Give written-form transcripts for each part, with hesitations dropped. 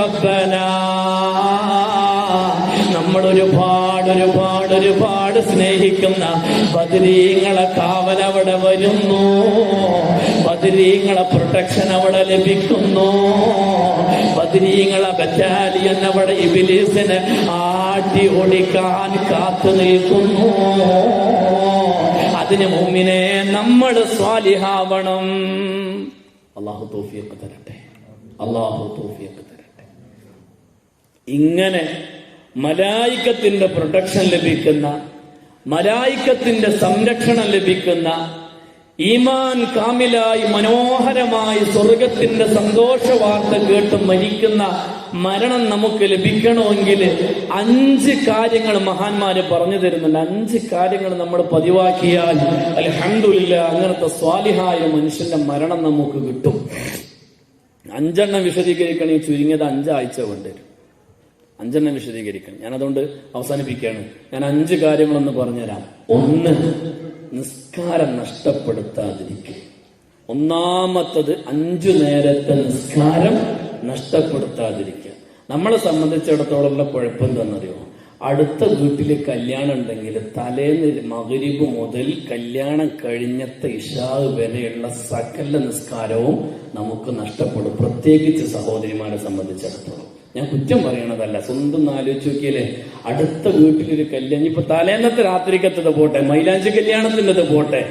റബ്ബനാ. നമ്മൾ ഒരുപാട് സ്നേഹിക്കുന്ന ബദരീങ്ങളെ കാവൽ അവിടെ വരുന്നു, ബദരീങ്ങളെ പ്രൊട്ടക്ഷൻ അവിടെ ലഭിക്കുന്നു, ബദരീങ്ങളെ ബറ്റാലിയൻ അവിടെ ഇബ്ലീസിനെ ആട്ടി ഓടിക്കാൻ കാത്തു നിൽക്കുന്നു. അതിന് മുഅ്മിനെ നമ്മൾ സ്വാലിഹാവണം. അല്ലാഹു തൗഫീഖ് തരട്ടെ, അല്ലാഹു തൗഫീഖ് തരട്ടെ. ഇങ്ങനെ മലായികത്തിന്റെ പ്രൊട്ടക്ഷൻ ലഭിക്കുന്ന, മലായികത്തിന്റെ സംരക്ഷണം ലഭിക്കുന്ന, ഈമാൻ കാമിലായി മനോഹരമായി സ്വർഗത്തിന്റെ സന്തോഷ വാർത്ത കേട്ട് മരിക്കുന്ന മരണം നമുക്ക് ലഭിക്കണമെങ്കിൽ 5 കാര്യങ്ങൾ മഹാന്മാര് പറഞ്ഞു തരുന്നുണ്ട്. 5 കാര്യങ്ങൾ നമ്മൾ പതിവാക്കിയാൽ അൽഹംദുലില്ലാഹ് അങ്ങനത്തെ സ്വാലിഹായ മനുഷ്യന്റെ മരണം നമുക്ക് കിട്ടും. 5 വിശദീകരിക്കണമെങ്കിൽ ചുരുങ്ങിയത് 5 ആഴ്ച കൊണ്ടുവരും. 5 വിശദീകരിക്കണം. ഞാനതുകൊണ്ട് അവസാനിപ്പിക്കുകയാണ്. ഞാൻ 5 കാര്യങ്ങളൊന്ന് പറഞ്ഞുതരാം. 1, നിസ്കാരം നഷ്ടപ്പെടുത്താതിരിക്കുക. ഒന്നാമത്തത് 5 നേരത്തെ നിസ്കാരം നഷ്ടപ്പെടുത്താതിരിക്കുക. നമ്മളെ സംബന്ധിച്ചിടത്തോളം കുഴപ്പം എന്താണെന്നറിയോ? അടുത്ത വീട്ടില് കല്യാണം ഉണ്ടെങ്കിൽ തലേന്ന് മഗ്‌രിബ് മുതൽ കല്യാണം കഴിഞ്ഞത്തെ ഇശാ വരെയുള്ള സകല നിസ്കാരവും നമുക്ക് നഷ്ടപ്പെടും. പ്രത്യേകിച്ച് സഹോദരിമാരെ സംബന്ധിച്ചിടത്തോളം. ഞാൻ കുറ്റം പറയണതല്ല, സ്വന്തം ആലോചിച്ച് നോക്കിയല്ലേ. അടുത്ത വീട്ടിലൊരു കല്യാണം, ഇപ്പൊ തലേന്നത്തെ രാത്രിക്കത്തത് പോട്ടെ, മൈലാഞ്ചി കല്യാണത്തിൻ്റെത് പോട്ടെ,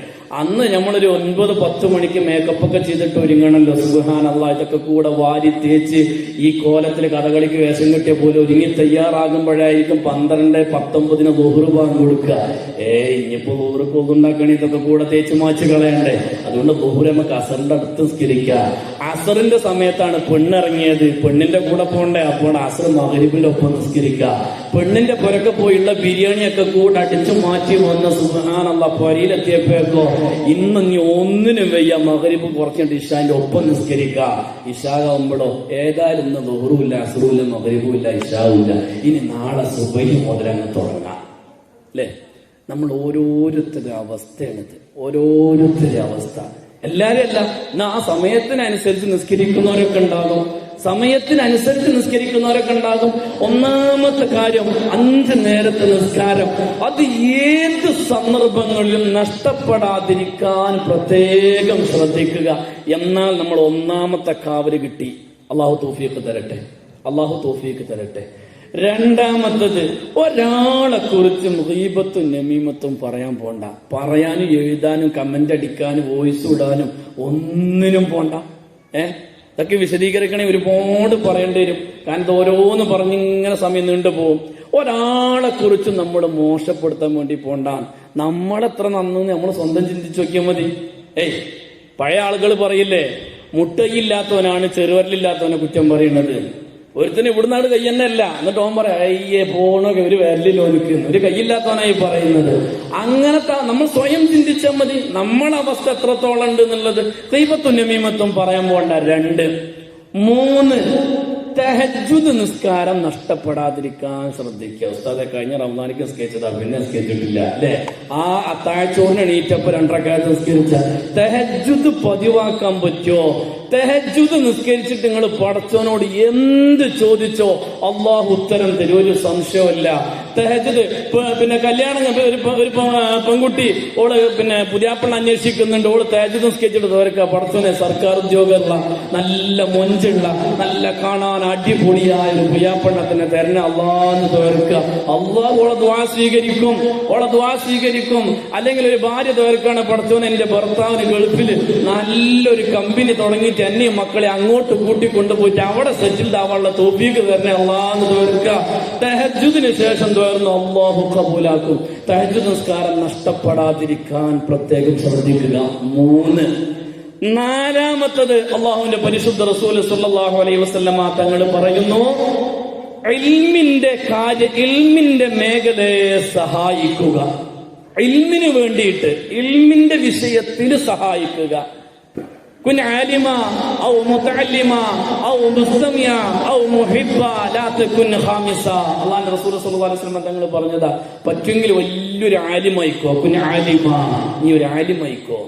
അന്ന് നമ്മളൊരു 9-10 മണിക്ക് മേക്കപ്പ് ഒക്കെ ചെയ്തിട്ട് ഒരുങ്ങണല്ലോ. സുബ്ഹാനല്ലാഹ്, ഇതൊക്കെ കൂടെ വാരി തേച്ച് ഈ കോലത്തിൽ കഥകളിക്ക് വേഷം കിട്ടിയ പോലെ ഒരുങ്ങി തയ്യാറാകുമ്പോഴായിരിക്കും 12-19 ളുഹ്ർ ബാങ്ക് കൊടുക്കുക. ഇനിയിപ്പോ ളുഹ്ർക്ക് ഒന്നുണ്ടാക്കണേ, ഇതൊക്കെ കൂടെ തേച്ച് മാച്ച് കളയണ്ടേ. അതുകൊണ്ട് ളുഹ്ർ നമുക്ക് അസറിന്റെ അടുത്ത് നിസ്കരിക്കുക. അസറിന്റെ സമയത്താണ് പെണ്ണിറങ്ങിയത്, പെണ്ണിന്റെ കൂടെ പോണ്ടേ, അപ്പോൾ അസർ മഗ്‌രിബിന്റെ ഒപ്പം നിസ്കരിക്കുക. പെണ്ണിന്റെ പുറക്കെ പോയുള്ള ബിരിയാണിയൊക്കെ കൂടെ അടിച്ചു മാറ്റി വന്ന സുബ്ഹാനല്ലാഹ് പൊരയിലെത്തിയപ്പോഴേക്കോ ഇന്ന് നീ ഒന്നിനും വയ്യ, മഗ്‌രിബ് കുറച്ചിട്ട് ഇശാന്റെ ഒപ്പം നിസ്കരിക്കുക. ഇശാകുമ്പോഴോ ഏതായാലും ഇന്ന് ളുഹ്റുമില്ല, അസ്റുമില്ല, മഗ്‌രിബുമില്ല, ഇശാവുമില്ല, ഇനി നാളെ സുബഹി മുതൽ അങ്ങ് തുടങ്ങാം. അല്ലെ? നമ്മൾ ഓരോരുത്തരുടെ അവസ്ഥയാണിത്, ഓരോരുത്തരുടെ അവസ്ഥ. എല്ലാരും അല്ല, ആ സമയത്തിനനുസരിച്ച് നിസ്കരിക്കുന്നവരൊക്കെ ഉണ്ടാകും, സമയത്തിനനുസരിച്ച് നിസ്കരിക്കുന്നവരൊക്കെ ഉണ്ടാകും. ഒന്നാമത്തെ കാര്യം 5 നേരത്തെ നിസ്കാരം. അത് ഏത് സന്ദർഭങ്ങളിലും നഷ്ടപ്പെടാതിരിക്കാൻ പ്രത്യേകം ശ്രദ്ധിക്കുക. എന്നാൽ നമ്മൾ ഒന്നാമത്തെ കാവല് കിട്ടി. അല്ലാഹു തൗഫീഖ് തരട്ടെ, അല്ലാഹു തൗഫീഖ് തരട്ടെ. രണ്ടാമത്തത്, ഒരാളെ കുറിച്ച് ഗീബത്തും നമീമത്തും പറയാൻ പോണ്ട. പറയാനും എഴുതാനും കമന്റ് അടിക്കാനും വോയിസ് ഇടാനും ഒന്നിനും പോണ്ട. ഇതൊക്കെ വിശദീകരിക്കണേ ഒരുപാട് പറയേണ്ടി വരും. കാരണം ഓരോന്ന് പറഞ്ഞിങ്ങനെ സമയം നീണ്ടുപോകും. ഒരാളെ കുറിച്ച് നമ്മൾ മോശപ്പെടുത്താൻ വേണ്ടി പോണ്ട. നമ്മളെത്ര നന്നു നമ്മൾ സ്വന്തം ചിന്തിച്ചു നോക്കിയാൽ മതി. പഴയ ആളുകൾ പറയില്ലേ, മുട്ടയില്ലാത്തവനാണ് ചെറുവരലില്ലാത്തവനെ കുറ്റം പറയുന്നത്. ഒരുത്തിന് ഇവിടുന്നാട് കൈ തന്നെ അല്ല, എന്നിട്ട് ഓൻ പറയാം അയ്യേ പോണൊക്കെ ഒരു വിരലിലോ നിൽക്കുന്നു, ഒരു കൈയില്ലാത്തവനായി പറയുന്നത്. അങ്ങനത്തെ നമ്മൾ സ്വയം ചിന്തിച്ചാൽ മതി നമ്മളെ അവസ്ഥ എത്രത്തോളം ഉണ്ട് എന്നുള്ളത്. ഗീബത്തും നമീമത്തും പറയാൻ പോകണ്ട. 2, 3, തഹജ്ജുദ് നിസ്കാരം നഷ്ടപ്പെടാതിരിക്കാൻ ശ്രദ്ധിക്കുക. ഉസ്താദെ കഴിഞ്ഞ റമദാനിക്ക് നിസ്കരിച്ചതാ, പിന്നെ നിസ്കരിച്ചിട്ടില്ല അല്ലെ? ആ അത്താഴച്ചോറിന് എണീറ്റപ്പോ 2 റക്അത്ത് നിസ്കരിച്ച തഹജ്ജുദ് പതിവാക്കാൻ പറ്റുമോ? തഹജ്ജുദ് നിസ്കരിച്ചിട്ട് നിങ്ങൾ പടച്ചവനോട് എന്ത് ചോദിച്ചോ അള്ളാഹു ഉത്തരം തരും, ഒരു സംശയമില്ല. തഹജ്ജുദ് പിന്നെ കല്യാണം ഒരു പെൺകുട്ടി ഓള് പിന്നെ പുതിയാപ്പിള്ള അന്വേഷിക്കുന്നുണ്ട്, ഓള് തഹജ്ജുദ് നിസ്കരിച്ചിട്ട് തോരക്ക പടച്ചവനെ സർക്കാർ ഉദ്യോഗമുള്ള നല്ല മൊഞ്ചുള്ള നല്ല കാണാൻ അടിപൊളിയായ ഒരു പുതിയാപ്പിള്ളത്തിനെ തരണ അള്ളാന്ന് തോർക്കുക. അള്ളാഹ് ഓളെ ദുആ സ്വീകരിക്കും, ഓളെ ദുആ സ്വീകരിക്കും. അല്ലെങ്കിൽ ഒരു ഭാര്യ തോർക്കാണ്, പടച്ചവൻ എന്റെ ഭർത്താവിന് ഗൾഫിൽ നല്ലൊരു കമ്പനി തുടങ്ങിയിട്ട് എന്നെയും മക്കളെ അങ്ങോട്ട് കൂട്ടിക്കൊണ്ടുപോയിട്ട് അവിടെ സെറ്റിൽഡ് ആവാനുള്ള തൗഫീഖ് തരണേ അള്ളാന്ന് തോർക്കുക. തഹജ്ജുദിന് ശേഷം തോർന്ന് അള്ളാഹു കബൂലാക്കും. തഹജ്ജുദ് നിസ്കാരം നഷ്ടപ്പെടാതിരിക്കാൻ പ്രത്യേകം ശ്രദ്ധിക്കുക. 3, 4-മത്തത് അള്ളാഹുവിന്റെ പരിശുദ്ധ റസൂൽ സല്ലല്ലാഹു അലൈഹി വസല്ലമ തങ്ങൾ പറയുന്നു, ഇൽമിന്റെ മേഖലയെ സഹായിക്കുക. ഇൽമിന് വേണ്ടിയിട്ട് ഇൽമിന്റെ വിഷയത്തിന് സഹായിക്കുക. കുൻ ആലിമ ഔ മുതഅല്ലിമ ഔ മുസ്തമിയ ഔ മുഹിബ്ബ ലാ തകുൻ ഖാമിസ. അല്ലാഹുവിന്റെ റസൂൽ സല്ലല്ലാഹു അലൈഹി വസല്ലം തങ്ങൾ പറഞ്ഞതാ, പറ്റുമെങ്കിൽ വലിയൊരു ആലിമായിക്കോ. കുൻ ആലിമ, നീ ഒരു ആലിമായിക്കോ.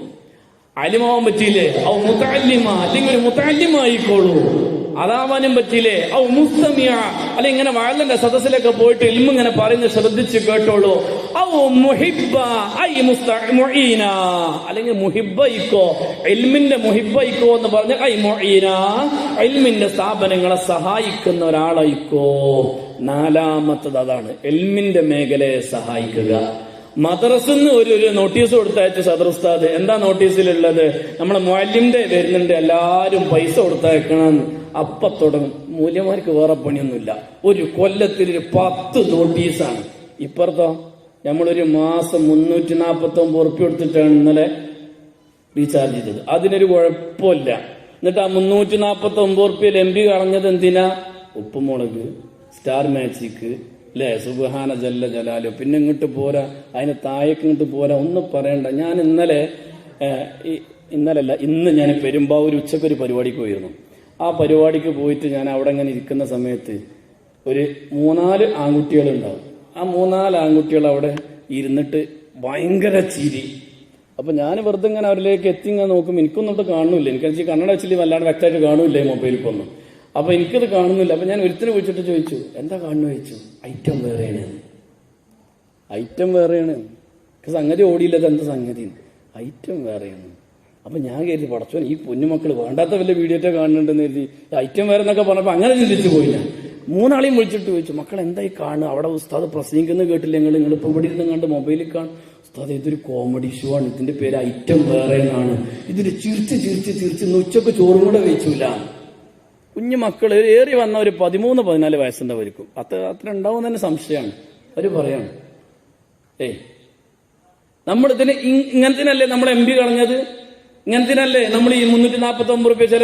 ആലിമാവാൻ പറ്റിയില്ലേ? ഔ മുതഅല്ലിമ, അല്ലെങ്കിൽ ഒരു മുതഅല്ലിമായിക്കോളൂ. അതാവാനും പറ്റിയില്ലേ? ഔ മുസ്തമിയ, അല്ലെ ഇങ്ങനെ വയലിന്റെ സദസ്സിലൊക്കെ പോയിട്ട് ഇൽമ ഇങ്ങനെ പറയുന്നത് ശ്രദ്ധിച്ച് കേട്ടോളൂ. ഔ മുഹിബ്ബ ഐ മുസ്തമുഈന, അല്ലെങ്കിൽ മുഹിബ്ബയിക്കോ, ഇൽമിന്റെ മുഹിബ്ബയിക്കോ എന്ന് പറഞ്ഞ ഐ മുഈന, ഇൽമിന്റെ സ്ഥാപനങ്ങളെ സഹായിക്കുന്ന ഒരാളായിക്കോ. നാലാമത്തത് അതാണ്, ഇൽമിന്റെ മേഖലയെ സഹായിക്കുക. മദ്രസന്ന് ഒരു നോട്ടീസ് കൊടുത്തയച്ചു സദർ ഉസ്താദ്. എന്താ നോട്ടീസിലുള്ളത്? നമ്മളെ മുഅല്ലിമിന്റെ വരുന്നുണ്ട്, എല്ലാരും പൈസ കൊടുത്തയക്കണം. അപ്പ തുടങ്ങും. മൂല്യമാർക്ക് വേറെ പണിയൊന്നുമില്ല. ഒരു കൊല്ലത്തിൽ 10 നോട്ടീസാണ്. ഇപ്പുറത്തോ നമ്മളൊരു മാസം 349 ഉറുപ്പിക കൊടുത്തിട്ടാണ് ഇന്നലെ റീചാർജ് ചെയ്തത്. അതിനൊരു കുഴപ്പമില്ല. എന്നിട്ട് ആ 349 ഉറുപ്പിയിൽ MP കളഞ്ഞത് എന്തിനാ? ഉപ്പുമുളക്, സ്റ്റാർ മാജിക്ക്, അല്ലേ, സുബ്ഹാന ജല്ല ജലാലു. പിന്നെ ഇങ്ങോട്ട് പോരാ, അതിന് താഴേക്ക് ഇങ്ങോട്ട് പോരാ, ഒന്നും പറയണ്ട. ഞാൻ ഇന്ന് ഞാൻ പെരുമ്പാവൂർ ഉച്ചക്കൊരു പരിപാടിക്ക് പോയിരുന്നു. ആ പരിപാടിക്ക് പോയിട്ട് ഞാൻ അവിടെ ഇങ്ങനെ ഇരിക്കുന്ന സമയത്ത് ഒരു 3-4 ആൺകുട്ടികളുണ്ടാവും. ആ 3-4 ആൺകുട്ടികൾ അവിടെ ഇരുന്നിട്ട് ഭയങ്കര ചിരി. അപ്പൊ ഞാൻ വെറുതെ ഇങ്ങനെ അവരിലേക്ക് എത്തിങ്ങനെ നോക്കും. എനിക്കൊന്നും കാണുന്നില്ല. എനിക്ക് കണ്ണട വെച്ചിട്ട് വല്ലാണ്ട് വ്യക്തമായിട്ട് കാണൂല്ല ഈ മൊബൈലിക്കൊന്നും. അപ്പൊ എനിക്കത് കാണുന്നില്ല. അപ്പൊ ഞാൻ ഒരുത്തിന് വിളിച്ചിട്ട് ചോദിച്ചു, എന്താ കാണുന്നു ചോദിച്ചു. ഐറ്റം വേറെയാണ്. സംഗതി ഓടിയില്ലത് എന്താ സംഗതി, ഐറ്റം വേറെയാണ്. അപ്പൊ ഞാൻ കരുതി, പടച്ചോൻ ഈ പൊന്നുമക്കൾ വേണ്ടാത്ത വല്ല വീഡിയോറ്റോ കാണുന്നുണ്ടെന്ന് കരുതി ഐറ്റം വേറെ എന്നൊക്കെ പറഞ്ഞപ്പോ അങ്ങനെ ചിന്തിച്ചു പോയി. ഞാൻ 3 ആളെയും വിളിച്ചിട്ട് ചോദിച്ചു, മക്കൾ എന്തായി കാണുക? അവിടെ ഉസ്താദ് പ്രസംഗിക്കുന്നത് കേട്ടില്ല നിങ്ങൾ ഇപ്പൊ ഇവിടെ ഇരുന്ന് കണ്ട് മൊബൈലിൽ കാണും. ഉസ്താദ് ഇതൊരു കോമഡി ഷോ ആണ്, ഇതിന്റെ പേര് ഐറ്റം വേറെ എന്നാണ്. ഇതിന് ചിരിച്ച് ഉച്ചക്ക് ചോറും കൂടെ വെച്ചില്ല. കുഞ്ഞു മക്കള് ഏറി വന്ന ഒരു 13-14 വയസ്സുണ്ടായിരിക്കും. അത്ര ഉണ്ടാവും തന്നെ സംശയമാണ്. അവര് പറയാണ്, നമ്മളിതിന് ഇങ്ങനത്തിനല്ലേ നമ്മൾ MP കളഞ്ഞത്, ഇങ്ങനത്തിനല്ലേ നമ്മൾ ഈ 349 ഉറുപ്പിക ചെലവ്